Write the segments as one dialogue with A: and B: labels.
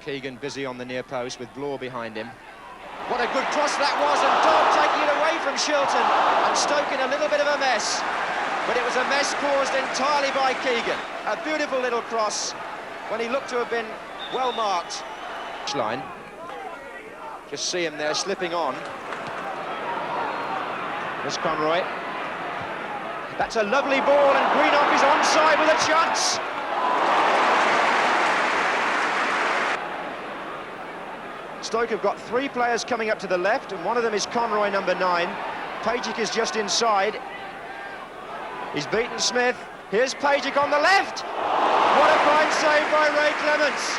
A: Keegan busy on the near post with Blore behind him. What a good cross that was, and Dodd taking it away from Shilton, and Stoke in a little bit of a mess. But it was a mess caused entirely by Keegan. A beautiful little cross when he looked to have been well marked. Line. Just see him there slipping on. There's Conroy. That's a lovely ball, and Greenough is onside with a chance. Stoke have got three players coming up to the left, and one of them is Conroy, number 9. Pajic is just inside. He's beaten Smith. Here's Pajic on the left. What a fine save by Ray Clements.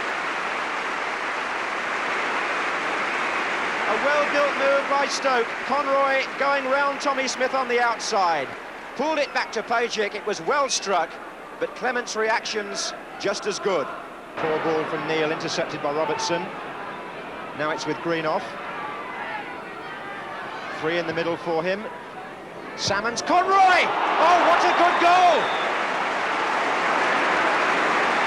A: A well-built move by Stoke. Conroy going round Tommy Smith on the outside. Pulled it back to Pajic. It was well struck, but Clements' reactions just as good. Poor ball from Neil, intercepted by Robertson. Now it's with Greenough. 3 in the middle for him. Salmons, Conroy! Oh, what a good goal!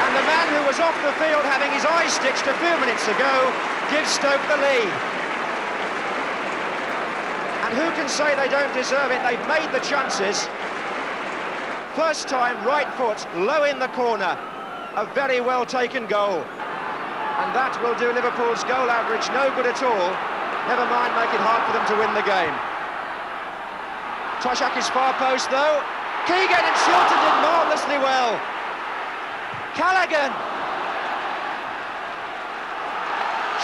A: And the man who was off the field having his eye stitched a few minutes ago gives Stoke the lead. And who can say they don't deserve it? They've made the chances. First time, right foot, low in the corner. A very well taken goal. And that will do Liverpool's goal average no good at all. Never mind, make it hard for them to win the game. Toshak is far post though. Keegan and Shilton did marvellously well. Callaghan.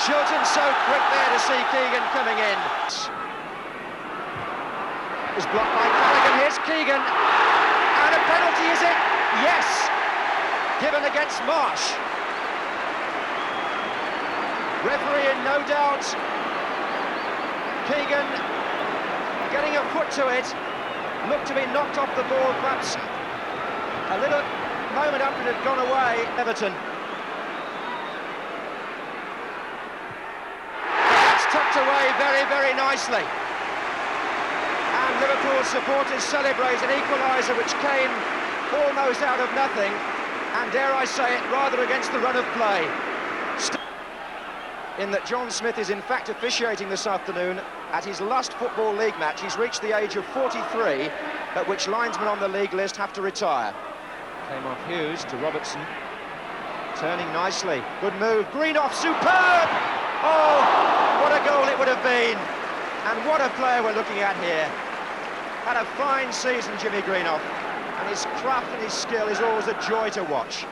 A: Shilton so quick there to see Keegan coming in. It was blocked by Callaghan. Here's Keegan. And a penalty, is it? Yes. Given against Marsh. Referee in no doubt. Keegan getting a foot to it. Looked to be knocked off the ball, perhaps a little moment after it had gone away. Everton. That's tucked away very, very nicely. And Liverpool supporters celebrate an equaliser which came almost out of nothing, and dare I say it, rather against the run of play. In that John Smith is in fact officiating this afternoon at his last Football League match. He's reached the age of 43, at which linesmen on the league list have to retire. Came off Hughes to Robertson. Turning nicely. Good move. Greenough, superb! Oh, what a goal it would have been. And what a player we're looking at here. Had a fine season, Jimmy Greenough. And his craft and his skill is always a joy to watch.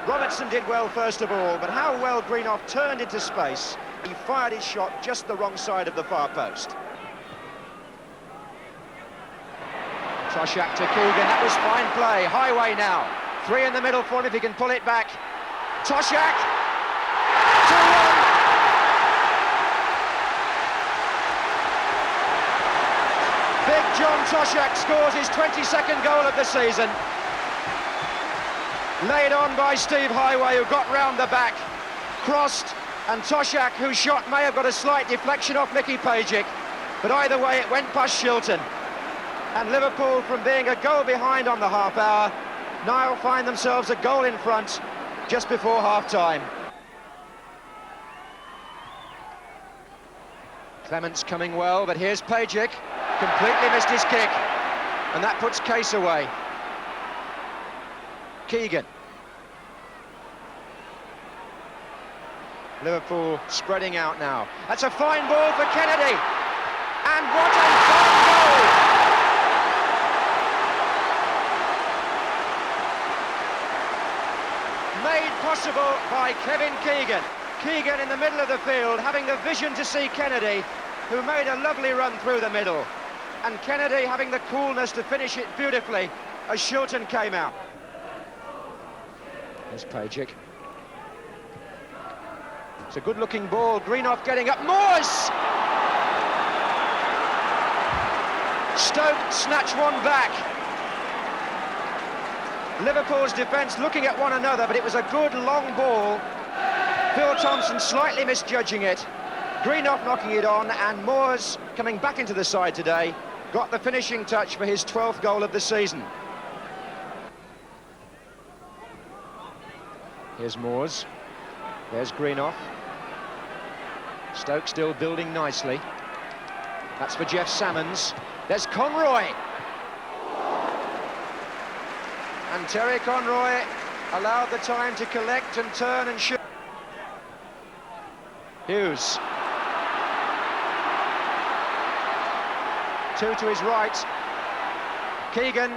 A: Robertson did well first of all, but how well Greenough turned into space. He fired his shot just the wrong side of the far post. Toshak to Keegan, that was fine play. Highway now. 3 in the middle for him if he can pull it back. Toshak! 2-1. Big John Toshak scores his 22nd goal of the season. Laid on by Steve Highway, who got round the back, crossed, and Toshak, whose shot may have got a slight deflection off Nicky Pajic, but either way it went past Shilton. And Liverpool, from being a goal behind on the half hour, now find themselves a goal in front just before half-time. Clements coming well, but here's Pajic, completely missed his kick, and that puts Case away. Keegan. Liverpool spreading out now. That's a fine ball for Kennedy. And what a fine goal! Made possible by Kevin Keegan. Keegan in the middle of the field, having the vision to see Kennedy, who made a lovely run through the middle. And Kennedy having the coolness to finish it beautifully as Shilton came out. There's Pajic. It's a good-looking ball. Greenough getting up. Moores! Stoke snatch one back. Liverpool's defence looking at one another, but it was a good long ball. Phil Thompson slightly misjudging it. Greenough knocking it on, and Moores coming back into the side today. Got the finishing touch for his 12th goal of the season. Here's Moores. There's Greenoff. Stoke still building nicely. That's for Jeff Salmons. There's Conroy. And Terry Conroy allowed the time to collect and turn and shoot. Hughes. Two to his right. Keegan.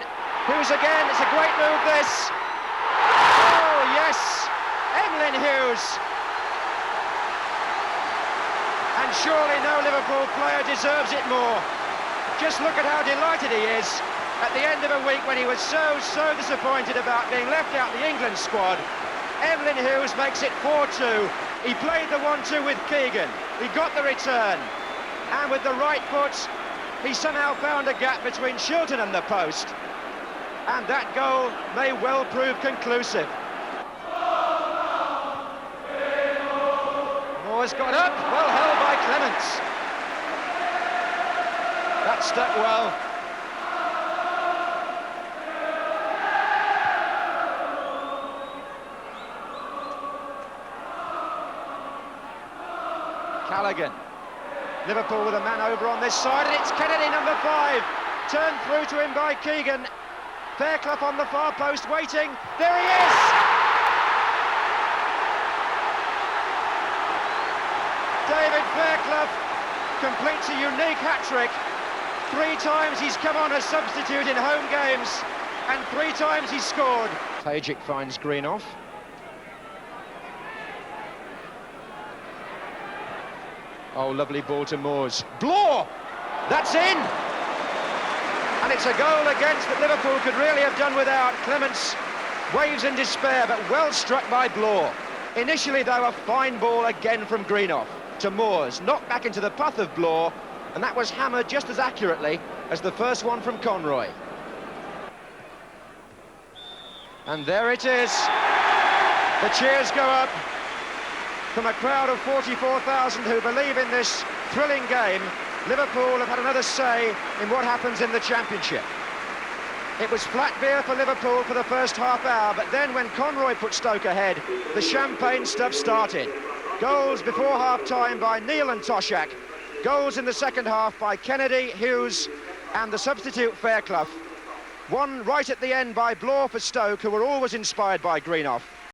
A: Hughes again. It's a great move, this. Oh, yes. Emlyn Hughes. And surely no Liverpool player deserves it more. Just look at how delighted he is at the end of a week when he was so disappointed about being left out the England squad. Emlyn Hughes makes it 4-2. He played the 1-2 with Keegan. He got the return. And with the right foot, he somehow found a gap between Shilton and the post. And that goal may well prove conclusive. Moore's got up, well held by Clements. That stuck well. Callaghan. Liverpool with a man over on this side, and it's Kennedy, number 5. Turned through to him by Keegan. Fairclough on the far post, waiting. There he is! David Fairclough completes a unique hat-trick. 3 times he's come on as substitute in home games, and 3 times he's scored. Tajic finds Greenoff. Oh, lovely ball to Moores. Blore! That's in! And it's a goal against that Liverpool could really have done without. Clements waves in despair, but well struck by Blore. Initially, though, a fine ball again from Greenoff to Moores. Knocked back into the path of Blore, and that was hammered just as accurately as the first one from Conroy. And there it is. The cheers go up from a crowd of 44,000 who believe in this thrilling game. Liverpool have had another say in what happens in the Championship. It was flat beer for Liverpool for the first half hour, but then when Conroy put Stoke ahead, the champagne stuff started. Goals before half-time by Neil and Toshak. Goals in the second half by Kennedy, Hughes and the substitute Fairclough. One right at the end by Blore for Stoke, who were always inspired by Greenoff.